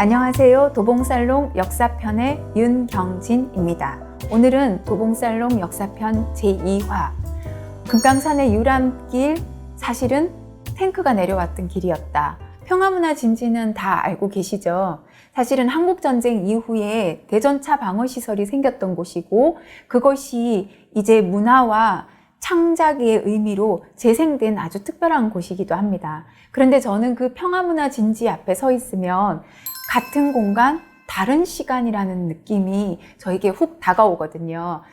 안녕하세요. 도봉살롱 역사편의 윤경진입니다. 오늘은 도봉살롱 역사편 제2화 금강산의 유람길, 사실은 탱크가 내려왔던 길이었다. 평화문화진지는 다 알고 계시죠? 사실은 한국전쟁 이후에 대전차 방어시설이 생겼던 곳이고, 그것이 이제 문화와 창작의 의미로 재생된 아주 특별한 곳이기도 합니다. 그런데 저는 그 평화문화진지 앞에 서 있으면 같은 공간, 다른 시간이라는 느낌이 저에게 훅 다가오거든요.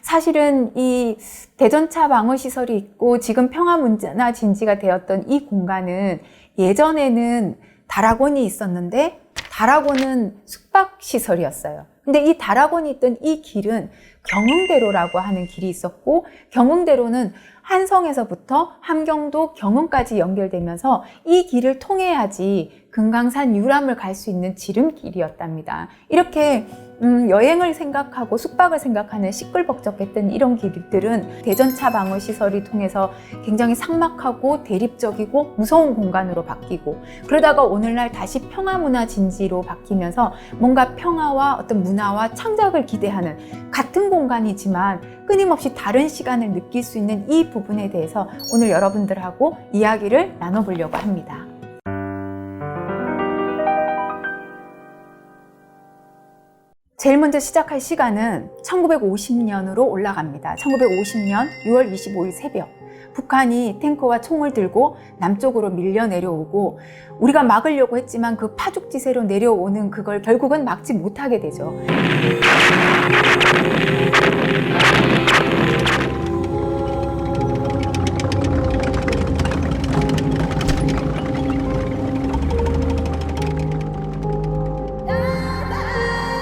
사실은 이 대전차 방어시설이 있고 지금 평화문화진지가 되었던 이 공간은 예전에는 다락원이 있었는데 다락원은 숙박시설이었어요. 근데 이 다락원이 있던 이 길은 경흥대로라고 하는 길이 있었고, 경흥대로는 한성에서부터 함경도 경흥까지 연결되면서 이 길을 통해야지 금강산 유람을 갈 수 있는 지름길이었답니다. 이렇게 여행을 생각하고 숙박을 생각하는 시끌벅적했던 이런 길들은 대전차 방어시설이 통해서 굉장히 삭막하고 대립적이고 무서운 공간으로 바뀌고, 그러다가 오늘날 다시 평화문화진지로 바뀌면서 뭔가 평화와 어떤 문화와 창작을 기대하는 같은 공간이지만 끊임없이 다른 시간을 느낄 수 있는 이 부분에 대해서 오늘 여러분들하고 이야기를 나눠보려고 합니다. 제일 먼저 시작할 시간은 1950년으로 올라갑니다. 1950년 6월 25일 새벽, 북한이 탱크와 총을 들고 남쪽으로 밀려 내려오고, 우리가 막으려고 했지만 그 파죽지세로 내려오는 그걸 결국은 막지 못하게 되죠.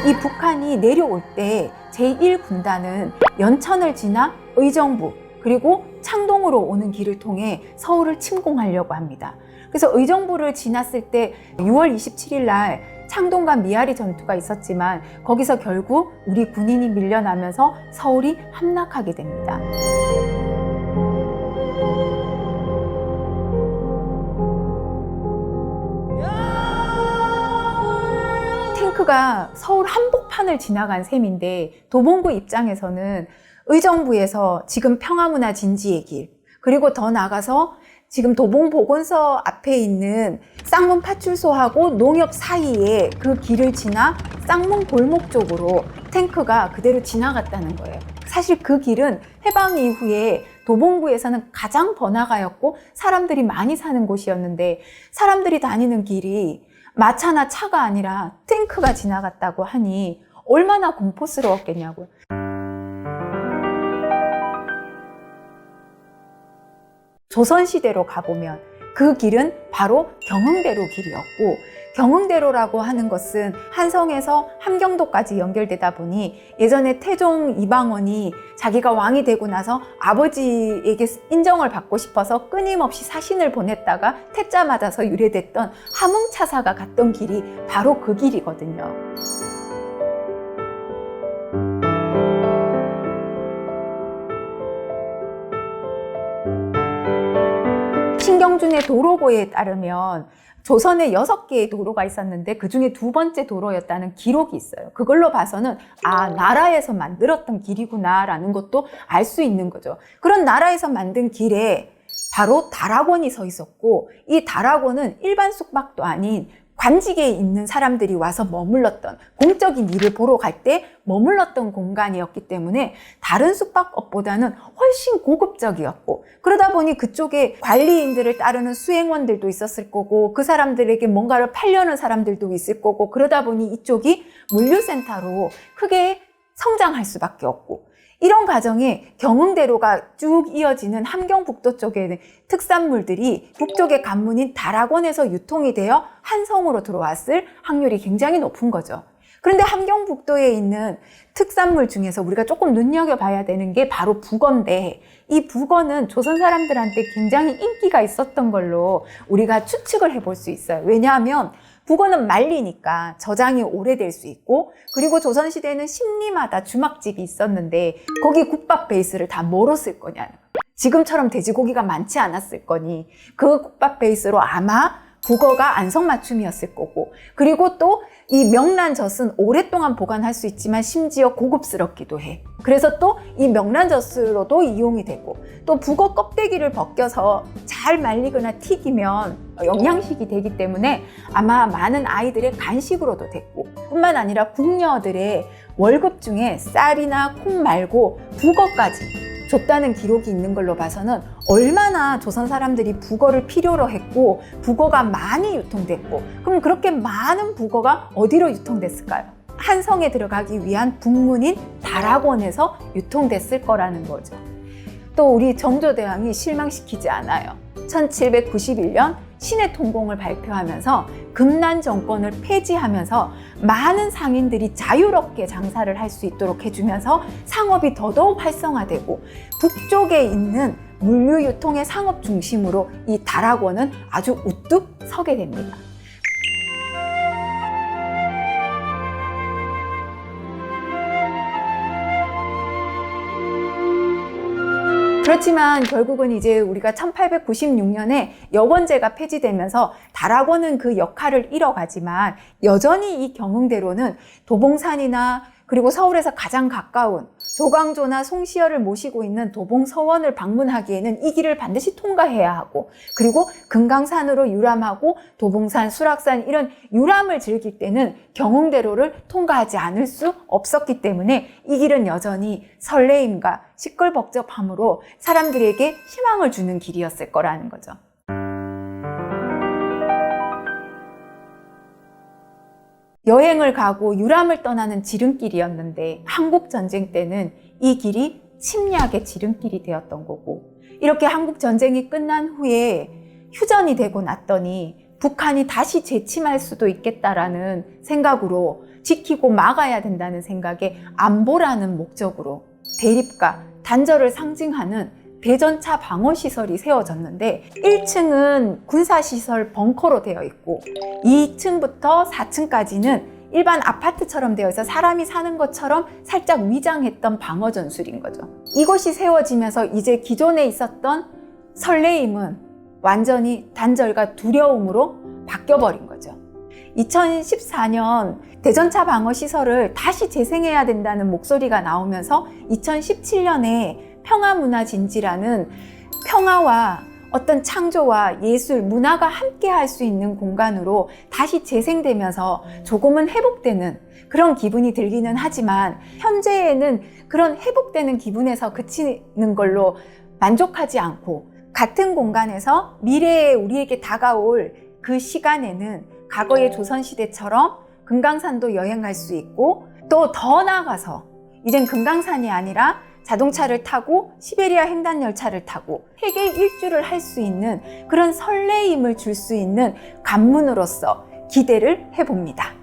이 북한이 내려올 때 제1군단은 연천을 지나 의정부 그리고 창동으로 오는 길을 통해 서울을 침공하려고 합니다. 그래서 의정부를 지났을 때 6월 27일 날 창동과 미아리 전투가 있었지만 거기서 결국 우리 군인이 밀려나면서 서울이 함락하게 됩니다. 탱크가 서울 한복판을 지나간 셈인데, 도봉구 입장에서는 의정부에서 지금 평화문화진지의 길, 그리고 더 나가서 지금 도봉보건소 앞에 있는 쌍문 파출소하고 농협 사이에 그 길을 지나 쌍문 골목 쪽으로 탱크가 그대로 지나갔다는 거예요. 사실 그 길은 해방 이후에 도봉구에서는 가장 번화가였고 사람들이 많이 사는 곳이었는데, 사람들이 다니는 길이 마차나 차가 아니라 탱크가 지나갔다고 하니 얼마나 공포스러웠겠냐고요. 조선시대로 가보면 그 길은 바로 경흥대로 길이었고, 경흥대로라고 하는 것은 한성에서 함경도까지 연결되다 보니 예전에 태종 이방원이 자기가 왕이 되고 나서 아버지에게 인정을 받고 싶어서 끊임없이 사신을 보냈다가 태자 맞아서 유래됐던 함흥차사가 갔던 길이 바로 그 길이거든요. 신경준의 도로고에 따르면 조선에 6개의 도로가 있었는데 그 중에 2번째 도로였다는 기록이 있어요. 그걸로 봐서는 나라에서 만들었던 길이구나 라는 것도 알 수 있는 거죠. 그런 나라에서 만든 길에 바로 다락원이 서 있었고, 이 다락원은 일반 숙박도 아닌 관직에 있는 사람들이 와서 머물렀던, 공적인 일을 보러 갈 때 머물렀던 공간이었기 때문에 다른 숙박업보다는 훨씬 고급적이었고, 그러다 보니 그쪽에 관리인들을 따르는 수행원들도 있었을 거고, 그 사람들에게 뭔가를 팔려는 사람들도 있을 거고, 그러다 보니 이쪽이 물류센터로 크게 성장할 수밖에 없고, 이런 과정에 경흥대로가 쭉 이어지는 함경북도 쪽에는 특산물들이 북쪽의 관문인 다락원에서 유통이 되어 한성으로 들어왔을 확률이 굉장히 높은 거죠. 그런데 함경북도에 있는 특산물 중에서 우리가 조금 눈여겨봐야 되는 게 바로 북어인데, 이 북어는 조선 사람들한테 굉장히 인기가 있었던 걸로 우리가 추측을 해볼 수 있어요. 왜냐하면 북어는 말리니까 저장이 오래될 수 있고, 그리고 조선시대에는 심리마다 주막집이 있었는데 거기 국밥 베이스를 다 뭐로 쓸 거냐는 거예요. 지금처럼 돼지고기가 많지 않았을 거니 그 국밥 베이스로 아마 북어가 안성맞춤이었을 거고, 그리고 또 이 명란젓은 오랫동안 보관할 수 있지만 심지어 고급스럽기도 해. 그래서 또 이 명란젓으로도 이용이 되고, 또 북어 껍데기를 벗겨서 잘 말리거나 튀기면 영양식이 되기 때문에 아마 많은 아이들의 간식으로도 됐고, 뿐만 아니라 궁녀들의 월급 중에 쌀이나 콩 말고 북어까지 줬다는 기록이 있는 걸로 봐서는 얼마나 조선 사람들이 북어를 필요로 했고 북어가 많이 유통됐고, 그럼 그렇게 많은 북어가 어디로 유통됐을까요? 한성에 들어가기 위한 북문인 다락원에서 유통됐을 거라는 거죠. 또 우리 정조대왕이 실망시키지 않아요. 1791년 신의 통공을 발표하면서 금난 정권을 폐지하면서 많은 상인들이 자유롭게 장사를 할 수 있도록 해주면서 상업이 더더욱 활성화되고, 북쪽에 있는 물류 유통의 상업 중심으로 이 다락원은 아주 우뚝 서게 됩니다. 그렇지만 결국은 이제 우리가 1896년에 여원제가 폐지되면서 다락원은 그 역할을 잃어가지만, 여전히 이 경흥대로는 도봉산이나 그리고 서울에서 가장 가까운 조광조나 송시열을 모시고 있는 도봉서원을 방문하기에는 이 길을 반드시 통과해야 하고, 그리고 금강산으로 유람하고 도봉산, 수락산 이런 유람을 즐길 때는 경흥대로를 통과하지 않을 수 없었기 때문에 이 길은 여전히 설레임과 시끌벅적함으로 사람들에게 희망을 주는 길이었을 거라는 거죠. 여행을 가고 유람을 떠나는 지름길이었는데, 한국전쟁 때는 이 길이 침략의 지름길이 되었던 거고, 이렇게 한국전쟁이 끝난 후에 휴전이 되고 났더니 북한이 다시 재침할 수도 있겠다라는 생각으로 지키고 막아야 된다는 생각에 안보라는 목적으로 대립과 단절을 상징하는 대전차 방어시설이 세워졌는데, 1층은 군사시설 벙커로 되어 있고 2층부터 4층까지는 일반 아파트처럼 되어 있어 사람이 사는 것처럼 살짝 위장했던 방어전술인 거죠. 이곳이 세워지면서 이제 기존에 있었던 설레임은 완전히 단절과 두려움으로 바뀌어버린 거죠. 2014년 대전차 방어시설을 다시 재생해야 된다는 목소리가 나오면서 2017년에 평화문화진지라는 평화와 어떤 창조와 예술, 문화가 함께 할 수 있는 공간으로 다시 재생되면서 조금은 회복되는 그런 기분이 들기는 하지만, 현재에는 그런 회복되는 기분에서 그치는 걸로 만족하지 않고, 같은 공간에서 미래에 우리에게 다가올 그 시간에는 과거의 조선시대처럼 금강산도 여행할 수 있고, 또 더 나아가서 이젠 금강산이 아니라 자동차를 타고 시베리아 횡단열차를 타고 세계 일주를 할 수 있는 그런 설레임을 줄 수 있는 관문으로서 기대를 해봅니다.